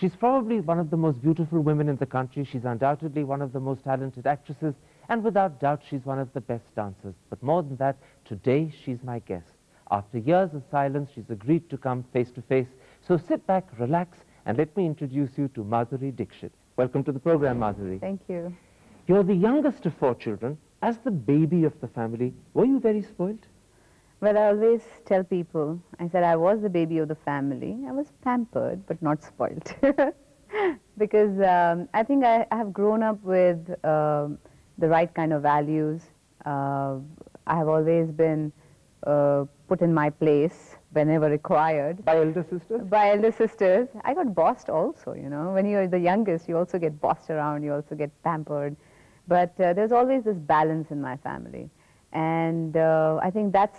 She's probably one of the most beautiful women in the country. She's undoubtedly one of the most talented actresses, and without doubt, she's one of the best dancers. But more than that, today she's my guest. After years of silence, she's agreed to come face to face. So sit back, relax, and let me introduce you to Madhuri Dixit. Welcome to the program, Madhuri. Thank you. You're the youngest of 4 children. As the baby of the family, were you very spoiled? Well, I always tell people, I said I was the baby of the family. I was pampered, but not spoiled. Because I think I have grown up with the right kind of values. I have always been put in my place whenever required. By elder sisters? By elder sisters. I got bossed also, you know. When you're the youngest, you also get bossed around, you also get pampered. But there's always this balance in my family. And I think that's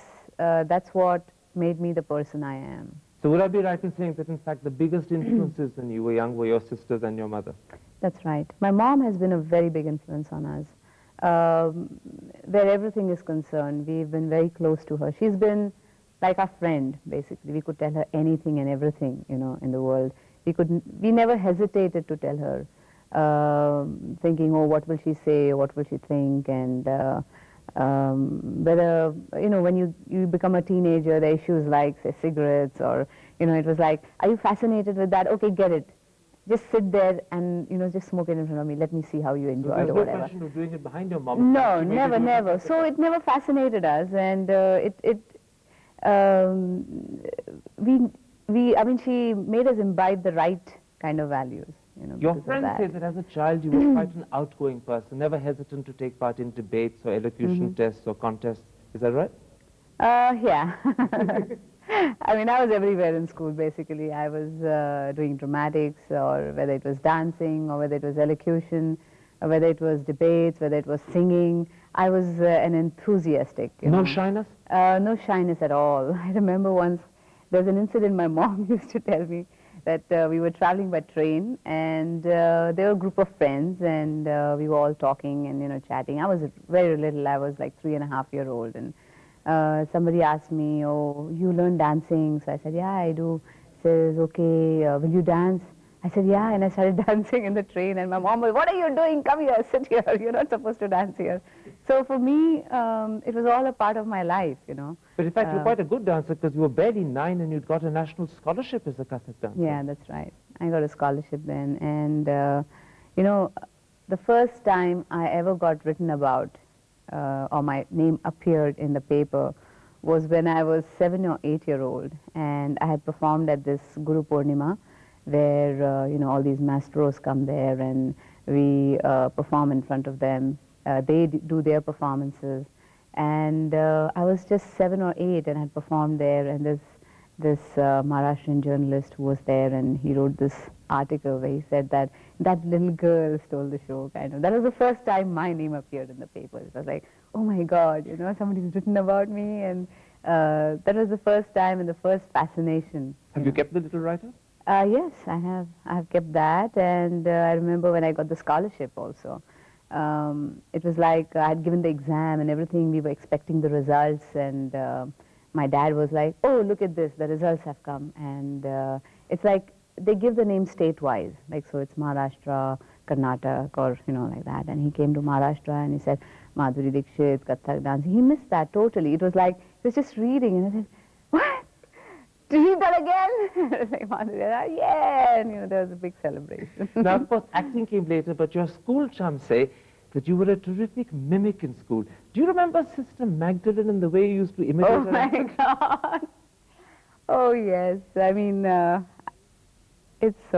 what made me the person I am. So would I be right in saying that, in fact, the biggest influences when you were young were your sisters and your mother? That's right. My mom has been a very big influence on us. Where everything is concerned, we've been very close to her. She's been like our friend, basically. We could tell her anything and everything, you know, in the world. We never hesitated to tell her, thinking, oh, what will she say, or what will she think, and whether, you know, when you become a teenager, the issues like, say, cigarettes, or, you know, it was like, are you fascinated with that? Okay, get it. Just sit there and, you know, just smoke it in front of me. Let me see how you enjoy it or whatever. There's no question of doing it behind your mom? No, never. So it never fascinated us, and I mean, she made us imbibe the right kind of values. You know, your friends say that as a child you were quite an outgoing person, never hesitant to take part in debates or elocution tests or contests. Is that right? Yeah. I mean, I was everywhere in school, basically. I was doing dramatics, or whether it was dancing, or whether it was elocution, or whether it was debates, whether it was singing. I was an enthusiastic. No shyness? No shyness at all. I remember once, there's an incident my mom used to tell me, that we were traveling by train, and there were a group of friends, and we were all talking and, you know, chatting. I was very little. I was like 3.5-year-old, and somebody asked me, oh, you learn dancing? So I said, yeah, I do. Says, okay, will you dance? I said, yeah, and I started dancing in the train, and my mom was, what are you doing? Come here, sit here. You're not supposed to dance here. So for me, it was all a part of my life, you know. But in fact, you're quite a good dancer, because you were barely 9 and you'd got a national scholarship as a Kathak dancer. Yeah, that's right. I got a scholarship then, and you know, the first time I ever got written about, or my name appeared in the paper, was when I was 7 or 8-year-old, and I had performed at this Guru Purnima, where you know, all these maestros come there, and we perform in front of them. They do their performances, and I was just 7 or 8 and had performed there, and this Maharashtrian journalist who was there, and he wrote this article where he said that little girl stole the show, kind of. That was the first time my name appeared in the paper. It was like, oh my God, you know, somebody's written about me, and that was the first time and the first fascination. Have you kept the little writer? Yes, I have. I have kept that, and I remember when I got the scholarship also. It was like I had given the exam and everything. We were expecting the results, and my dad was like, oh, look at this, the results have come. And it's like they give the name state-wise, like, so it's Maharashtra, Karnataka, or, you know, like that. And he came to Maharashtra and he said, Madhuri Dixit, Kathak dancing. He missed that totally. It was like, he was just reading, and I said, what? To read that again? I was like, Madhuri, yeah, and, you know, there was a big celebration. Now, of course, acting came later, but your school chums say that you were a terrific mimic in school. Do you remember Sister Magdalene and the way you used to imitate her? Oh, my God. Oh, yes. I mean, it's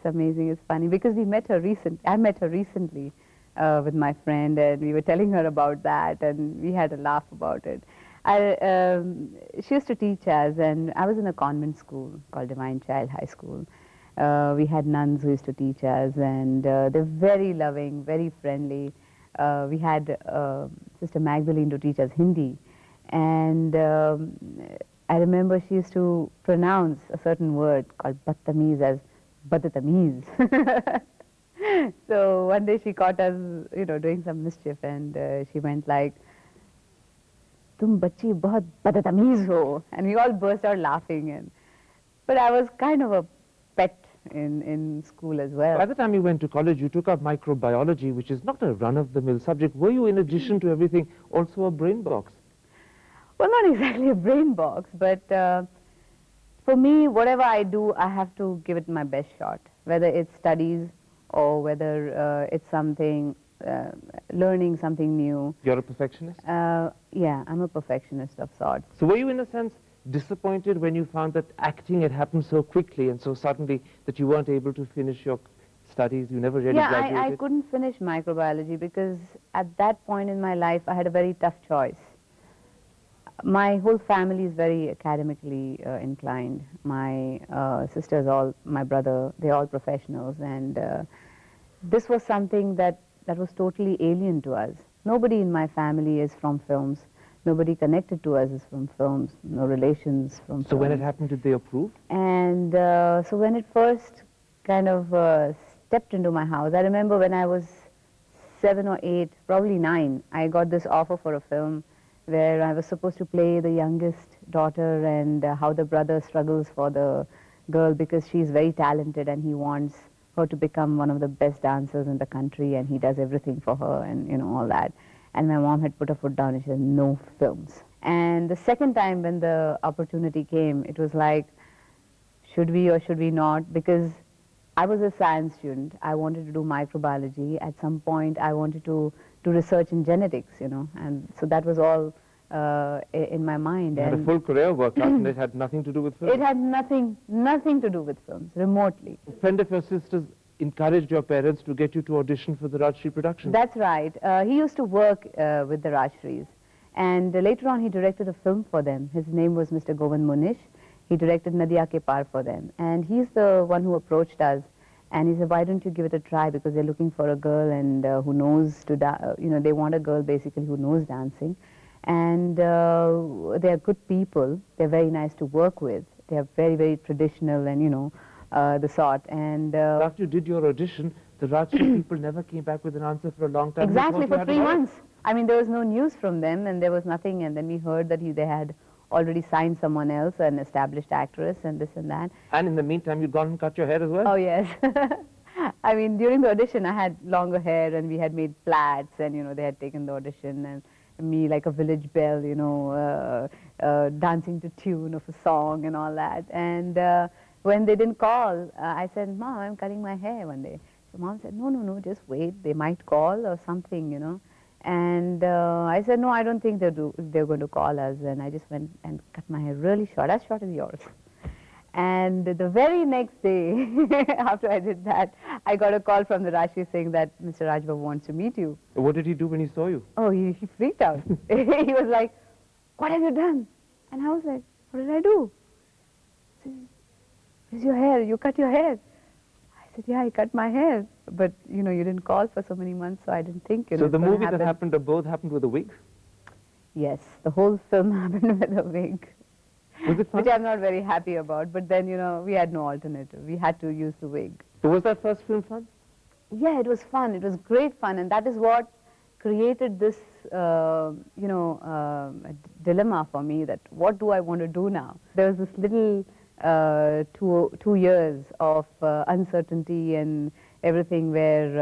amazing, it's funny, because I met her recently with my friend, and we were telling her about that, and we had a laugh about it. She used to teach us, and I was in a convent school called Divine Child High School. We had nuns who used to teach us, and they're very loving, very friendly. We had Sister Magdalene to teach us Hindi, and I remember she used to pronounce a certain word called Battamiz as Badatamiz. So one day she caught us, you know, doing some mischief, and she went like, "Tum bachchi bahut badatamiz ho," and we all burst out laughing. But I was kind of a pet in school as well. By the time you went to college, you took up microbiology, which is not a run-of-the-mill subject. Were you, in addition to everything, also a brain box? Well, not exactly a brain box, but for me, whatever I do, I have to give it my best shot, whether it's studies or whether it's something, learning something new. You're a perfectionist? Yeah, I'm a perfectionist of sorts. So were you, in a sense, disappointed when you found that acting had happened so quickly and so suddenly that you weren't able to finish your studies? You never really graduated? Yeah, I couldn't finish microbiology because at that point in my life, I had a very tough choice. My whole family is very academically inclined. My sisters, my brother, they're all professionals, and this was something that was totally alien to us. Nobody in my family is from films. Nobody connected to us is from films. No relations from films. So when it happened, did they approve? And so when it first kind of stepped into my house, I remember when I was 7 or 8, probably 9, I got this offer for a film where I was supposed to play the youngest daughter and how the brother struggles for the girl because she's very talented and he wants her to become one of the best dancers in the country, and he does everything for her and, you know, all that. And my mom had put her foot down and she said, no films. And the second time when the opportunity came, it was like, should we or should we not? Because I was a science student. I wanted to do microbiology. At some point, I wanted to do research in genetics, you know, and so that was all in my mind. You had a full career worked out and it had nothing to do with films? It had nothing to do with films, remotely. A friend of your sister's encouraged your parents to get you to audition for the Rajshri production? That's right. He used to work with the Rajshris, and later on he directed a film for them. His name was Mr. Govind Munish. He directed Nadia Ke Paar for them, and he's the one who approached us, and he said, why don't you give it a try, because they're looking for a girl and who knows to you know, they want a girl basically who knows dancing, and they're good people. They're very nice to work with. They're very, very traditional and, you know, the sort. And after you did your audition, the Rajshri people never came back with an answer for a long time. Exactly, for 3 months. I mean, there was no news from them, and there was nothing, and then we heard that they had already signed someone else, an established actress, and this and that. And in the meantime, you'd gone and cut your hair as well? Oh, yes. I mean, during the audition, I had longer hair, and we had made plats, and, you know, they had taken the audition, and me like a village belle, you know, dancing to tune of a song and all that. And when they didn't call, I said, Mom, I'm cutting my hair one day. So Mom said, no, just wait. They might call or something, you know. And I said, no, I don't think they're going to call us. And I just went and cut my hair really short, as short as yours. And the very next day, after I did that, I got a call from the Rajshri saying that Mr. Rajbabu wants to meet you. What did he do when he saw you? Oh, he freaked out. He was like, what have you done? And I was like, what did I do? He said, where's your hair? You cut your hair. I said, yeah, I cut my hair. But, you know, you didn't call for so many months, so I didn't think, you know. So the movie that happened, or both happened with a wig? Yes, the whole film happened with a wig. Was it fun? Which I'm not very happy about, but then, you know, we had no alternative. We had to use the wig. So was that first film fun? Yeah, it was fun. It was great fun, and that is what created this, you know, dilemma for me, that what do I want to do now? There was this little 2 years of uncertainty and everything where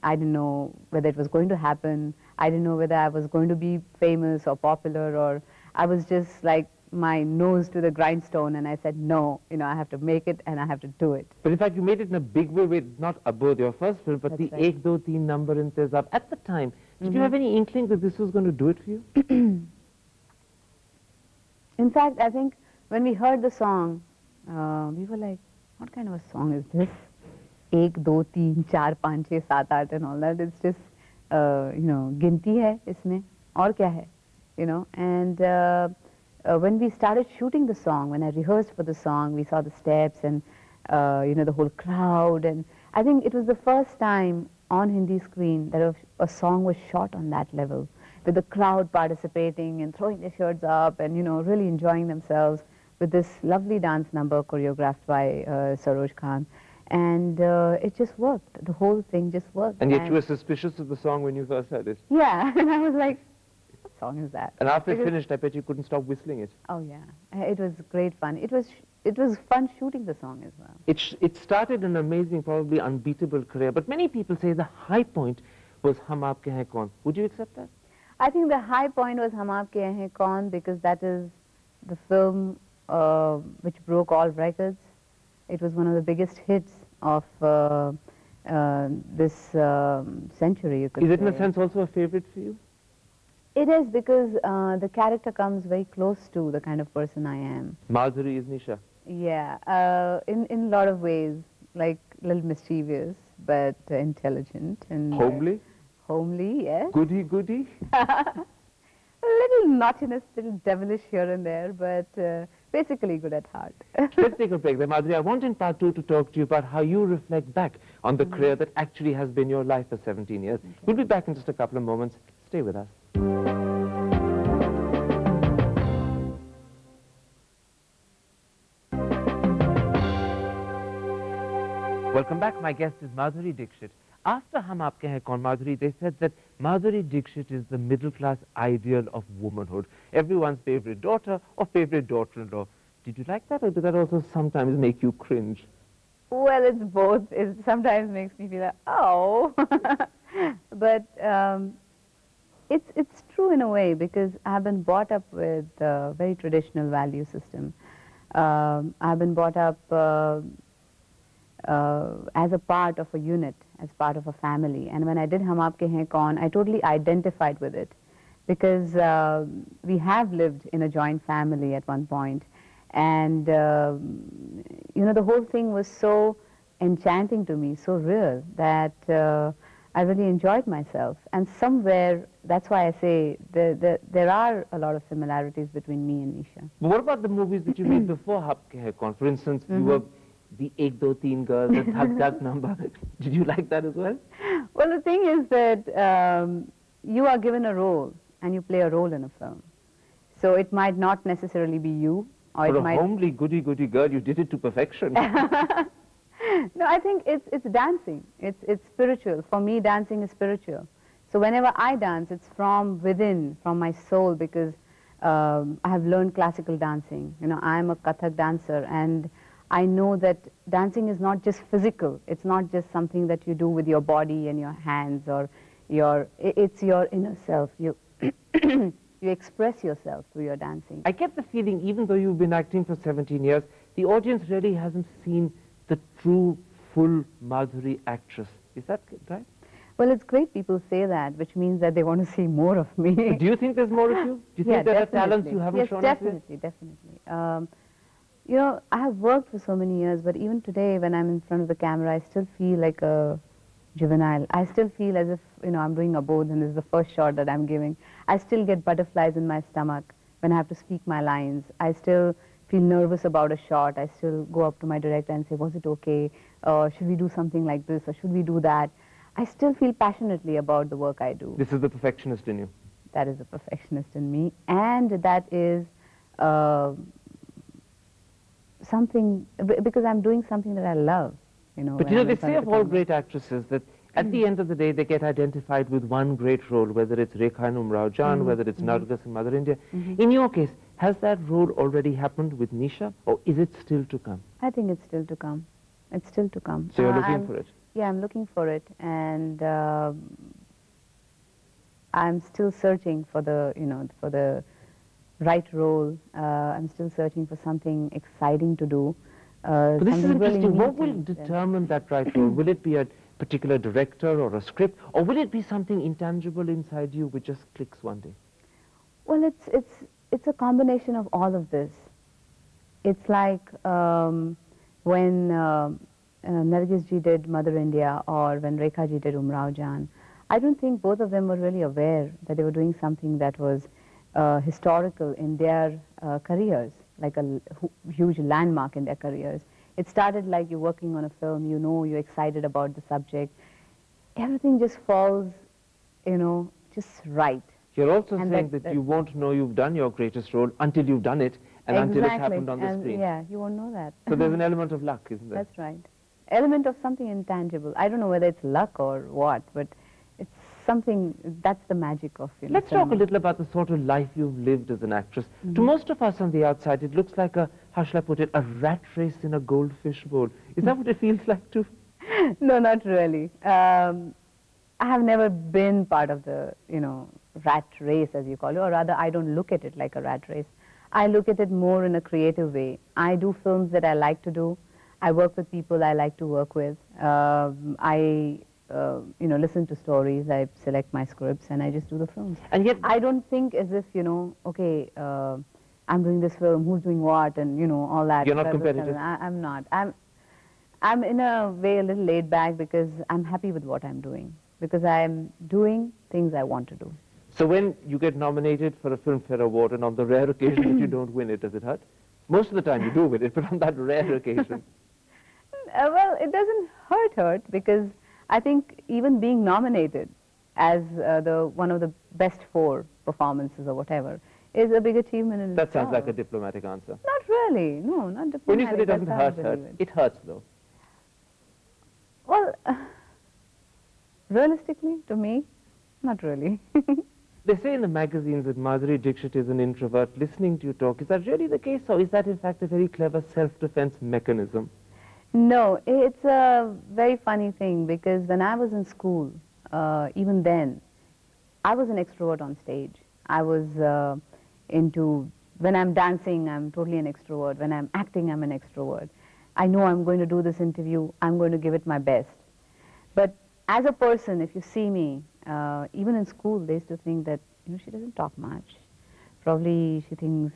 I didn't know whether it was going to happen. I didn't know whether I was going to be famous or popular, or I was just like my nose to the grindstone, and I said, no, you know, I have to make it and I have to do it. But in fact, you made it in a big way with not Abodh, your first film, but That's the right. Ek Do Teen Number Intezab. At the time, did you have any inkling that this was going to do it for you? In fact, I think when we heard the song, we were like, what kind of a song is this? Ek, do, teen, char, panch, chhe, saat, aat and all that. It's just, you know, ginti hai isme, aur kya hai, you know. And when we started shooting the song, when I rehearsed for the song, we saw the steps and, you know, the whole crowd. And I think it was the first time on Hindi screen that a song was shot on that level, with the crowd participating and throwing their shirts up and, you know, really enjoying themselves with this lovely dance number choreographed by Saroj Khan. And it just worked. The whole thing just worked. And yet you were suspicious of the song when you first heard it. Yeah, and I was like, what song is that? And after it finished, I bet you couldn't stop whistling it. Oh yeah, it was great fun. It was it was fun shooting the song as well. It started an amazing, probably unbeatable career, but many people say the high point was Hum Aapke Hain Kaun. Would you accept that? I think the high point was Hum Aapke Hain Kaun, because that is the film which broke all records. It was one of the biggest hits of this century, you could say. Is it in a sense also a favorite for you? It is, because the character comes very close to the kind of person I am. Madhuri is Nisha. Yeah, in a lot of ways, like a little mischievous, but intelligent. And Homely? Homely, yes. Goody goody? A little naughtiness, little devilish here and there, but basically good at heart. Let's take a break there, Madhuri. I want in part 2 to talk to you about how you reflect back on the career that actually has been your life for 17 years. Okay. We'll be back in just a couple of moments. Stay with us. Welcome back. My guest is Madhuri Dixit. After Hum Aapke Hain Kaun, Madhuri, they said that Madhuri Dixit is the middle-class ideal of womanhood. Everyone's favorite daughter or favorite daughter-in-law. Did you like that, or did that also sometimes make you cringe? Well, it's both. It sometimes makes me feel like, oh. But it's true in a way, because I've been brought up with a very traditional value system. I've been brought up as a part of a unit, as part of a family. And when I did Hum Aapke Hain Kaun, I totally identified with it, because we have lived in a joint family at one point. And, you know, the whole thing was so enchanting to me, so real, that I really enjoyed myself. And somewhere, that's why I say there are a lot of similarities between me and Nisha. But what about the movies that you made before Hum Aapke Hain Kaun? For instance, you were the Ek Do Teen girl, the Thak Thak number. Did you like that as well? Well, the thing is that you are given a role, and you play a role in a film. So it might not necessarily be you. Or For it a might... homely, goody-goody girl, you did it to perfection. No, I think it's dancing. It's spiritual. For me, dancing is spiritual. So whenever I dance, it's from within, from my soul, because I have learned classical dancing. You know, I'm a Kathak dancer, and I know that dancing is not just physical. It's not just something that you do with your body and your hands, or it's your inner self. You you express yourself through your dancing. I get the feeling, even though you've been acting for 17 years, the audience really hasn't seen the true, full Madhuri actress. Is that right? Well, it's great people say that, which means that they want to see more of me. But do you think there's more of you? Do you think there are talents you haven't shown us yet? Yes, definitely. You know, I have worked for so many years, but even today, when I'm in front of the camera, I still feel like a juvenile. I still feel as if, you know, I'm doing a board and this is the first shot that I'm giving. I still get butterflies in my stomach when I have to speak my lines. I still feel nervous about a shot. I still go up to my director and say, was it okay? Should we do something like this, or should we do that? I still feel passionately about the work I do. This is the perfectionist in you. That is the perfectionist in me. And that is something, because I'm doing something that I love. You know, but you know, they say of all great actresses that at the end of the day, they get identified with one great role, whether it's Rekha and Umrao Jan, whether it's Nargis in Mother India. In your case, has that role already happened with Nisha, or is it still to come? I think it's still to come. It's still to come. So you're looking for it? Yeah, I'm looking for it, and I'm still searching for the, you know, for the right role. I'm still searching for something exciting to do. But this is interesting. Really what will determine that right role? Will it be a particular director or a script, or will it be something intangible inside you which just clicks one day? Well, it's a combination of all of this. It's like when Nargis ji did Mother India, or when Rekha ji did Umrao Jan. I don't think both of them were really aware that they were doing something that was historical in their careers, like a huge landmark in their careers. It started like you're working on a film, you know, you're excited about the subject. Everything just falls, you know, just right. You're also saying that you won't know you've done your greatest role until you've done it, and until it's happened on the screen. Yeah, you won't know that. So there's an element of luck, isn't there? That's right. Element of something intangible. I don't know whether it's luck or what, but it's something, that's the magic of, you know, Let's talk cinema. a little about the sort of life you've lived as an actress. To most of us on the outside, it looks like a, how shall I put it, a rat race in a goldfish bowl. Is that what it feels like too? No, not really. I have never been part of the, you know, rat race, as you call it, or rather, I don't look at it like a rat race. I look at it more in a creative way. I do films that I like to do. I work with people I like to work with. You know, listen to stories. I select my scripts, and I just do the films. And yet, I don't think as if, you know, okay, I'm doing this film, who's doing what, and, you know, all that. You're not competitive? I'm not. I'm in a way a little laid back because I'm happy with what I'm doing, because I'm doing things I want to do. so when you get nominated for a Filmfare Award, and on the rare occasion that you don't win it, does it hurt? Most of the time you do win it, but on that rare occasion. Well, it doesn't hurt because I think even being nominated as one of the best 4 performances or whatever is a big achievement in That itself. sounds like a diplomatic answer. Not really. No, not diplomatic. When you said it doesn't That's how I hurt, believe it hurts though. Well, realistically, to me, not really. They say in the magazines that Madhuri Dixit is an introvert. Listening to you talk, is that really the case, or is that in fact a very clever self-defense mechanism? No, it's a very funny thing because when I was in school, even then, I was an extrovert on stage. I was when I'm dancing, I'm totally an extrovert. When I'm acting, I'm an extrovert. I know I'm going to do this interview, I'm going to give it my best. But as a person, if you see me, even in school, they used to think that, you know, she doesn't talk much. Probably she thinks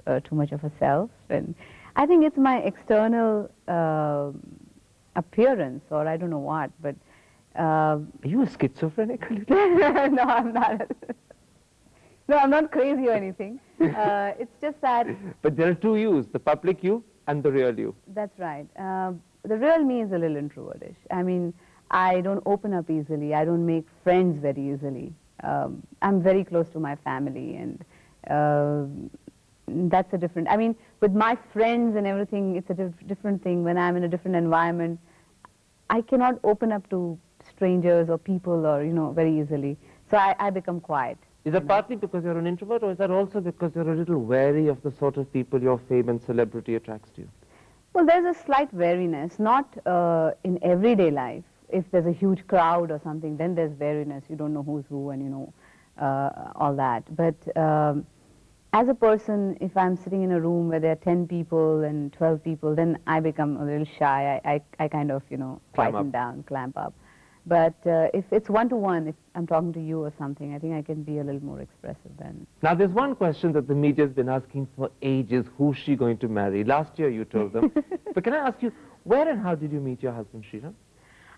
too much of herself. And I think it's my external appearance, or I don't know what, but... Are you a schizophrenic? No, I'm not. No, I'm not crazy or anything. It's just that... But there are 2 yous, the public you and the real you. That's right. The real me is a little introvertish. I mean, I don't open up easily. I don't make friends very easily. I'm very close to my family, and that's a different... I mean, with my friends and everything, it's a different thing. When I'm in a different environment, I cannot open up to strangers or people or, you know, very easily. So I become quiet. Is that partly because you're an introvert, or is that also because you're a little wary of the sort of people your fame and celebrity attracts to you? Well, there's a slight wariness, not in everyday life. If there's a huge crowd or something, then there's wariness. You don't know who's who and, you know, all that. But as a person, if I'm sitting in a room where there are 10 people and 12 people, then I become a little shy. I kind of, you know, quieten down, clamp up. But if it's one-to-one, if I'm talking to you or something, I think I can be a little more expressive then. Now, there's one question that the media's been asking for ages. Who's she going to marry? Last year you told them. But can I ask you, where and how did you meet your husband, Sriram?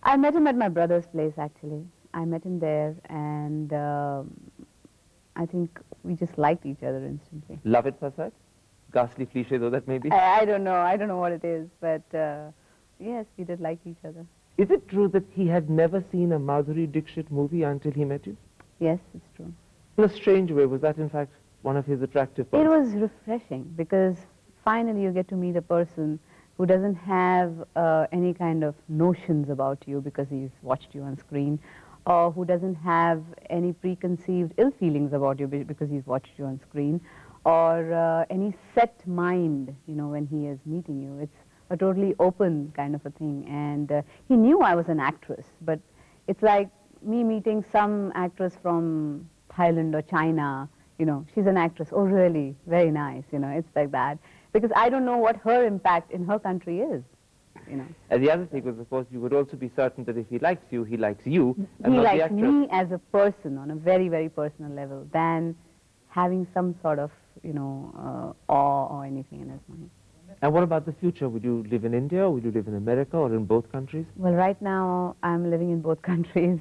I met him at my brother's place, actually. I met him there, and I think we just liked each other instantly. Love at first sight? Ghastly cliche though that may be. I don't know. I don't know what it is, but yes, we did like each other. Is it true that he had never seen a Madhuri Dixit movie until he met you? Yes, it's true. In a strange way, was that in fact one of his attractive points? It was refreshing because finally you get to meet a person who doesn't have any kind of notions about you because he's watched you on screen, or who doesn't have any preconceived ill feelings about you because he's watched you on screen, or any set mind, you know, when he is meeting you. It's a totally open kind of a thing. And he knew I was an actress, but it's like me meeting some actress from Thailand or China, you know, she's an actress. Oh, really? Very nice, you know, it's like that. Because I don't know what her impact in her country is, you know. And the other thing was, of course, you would also be certain that if he likes you, he likes you, and he not the likes actress. me as a person on a very, very personal level than having some sort of, you know, awe or anything in his mind. And what about the future? Would you live in India, or would you live in America, or in both countries? Well, right now, I'm living in both countries.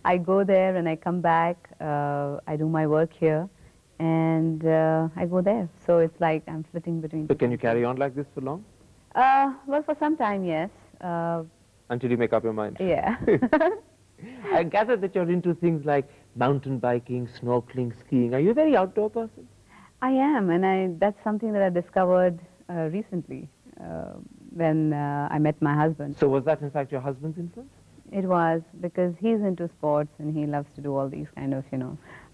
I go there and I come back. I do my work here, and I go there. So it's like I'm flitting between. So can you carry on like this for long? Well, for some time, yes. Until you make up your mind? Yeah. I gather that you're into things like mountain biking, snorkeling, skiing. Are you a very outdoor person? I am, and that's something that I discovered recently when I met my husband. So was that in fact your husband's influence? It was, because he's into sports and he loves to do all these kind of,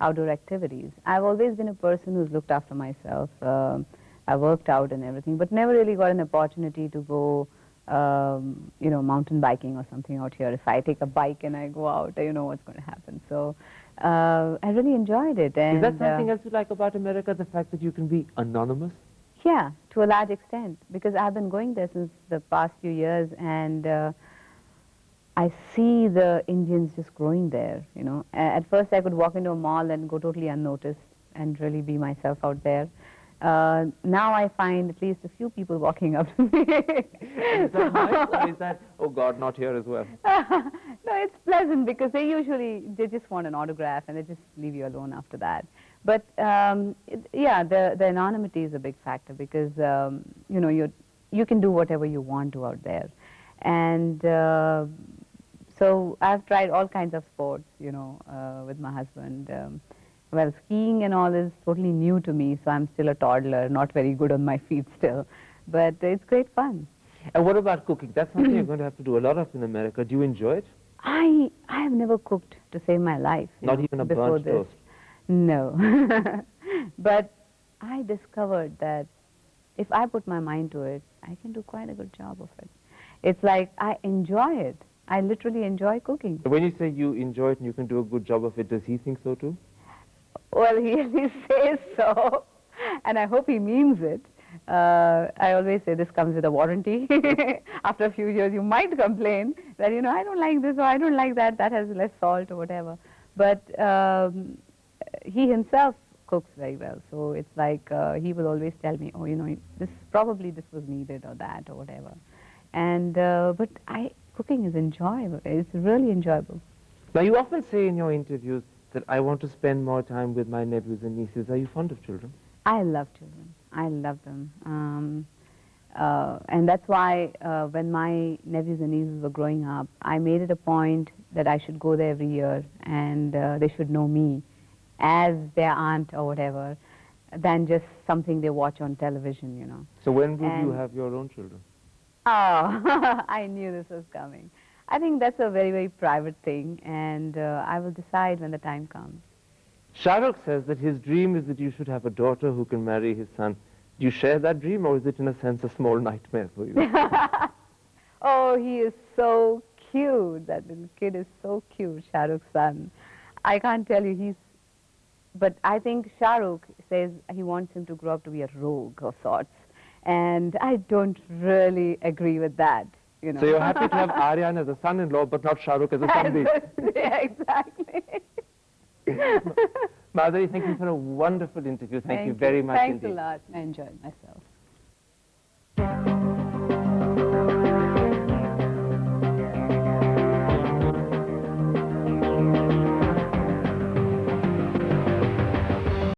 outdoor activities. I've always been a person who's looked after myself. I worked out and everything, but never really got an opportunity to go, mountain biking or something out here. If I take a bike and I go out, you know what's going to happen. So I really enjoyed it. And, Is that something else you like about America, the fact that you can be anonymous? Yeah, to a large extent, because I've been going there since the past few years, and I see the Indians just growing there, At first I could walk into a mall and go totally unnoticed and really be myself out there. Now I find at least a few people walking up to me. Is that nice, or is that, oh God, not here as well? No, it's pleasant, because they just want an autograph and they just leave you alone after that. But yeah, the anonymity is a big factor, because you can do whatever you want to out there. And so I've tried all kinds of sports, with my husband. Well, skiing and all is totally new to me, so I'm still a toddler, not very good on my feet still. But it's great fun. And what about cooking? That's something you're going to have to do a lot of in America. Do you enjoy it? I have never cooked to save my life. Not even a burnt toast? No. But I discovered that if I put my mind to it, I can do quite a good job of it. It's like I enjoy it. I literally enjoy cooking. When you say you enjoy it and you can do a good job of it, does he think so too? Well, he says so, and I hope he means it. I always say this comes with a warranty. After a few years, you might complain that, I don't like this or I don't like that, that has less salt or whatever. But he himself cooks very well, so it's like he will always tell me, oh, this was needed or that or whatever. And but cooking is enjoyable. It's really enjoyable. Now, you often say in your interviews that I want to spend more time with my nephews and nieces. Are you fond of children? I love children. I love them. And that's why when my nephews and nieces were growing up, I made it a point that I should go there every year, and they should know me as their aunt or whatever, than just something they watch on television, So when will you have your own children? Oh, I knew this was coming. I think that's a very, very private thing, and I will decide when the time comes. Shah Rukh says that his dream is that you should have a daughter who can marry his son. Do you share that dream, or is it in a sense a small nightmare for you? Oh, he is so cute. That little kid is so cute, Shah Rukh's son. I can't tell you, but I think Shah Rukh says he wants him to grow up to be a rogue of sorts. And I don't really agree with that. So you're happy to have Aryan as a son-in-law, but not Shah Rukh as a son-in-law. Yeah, exactly. Madhuri, thank you for a wonderful interview. Thank you very much indeed. indeed. Thanks a lot. I enjoyed myself.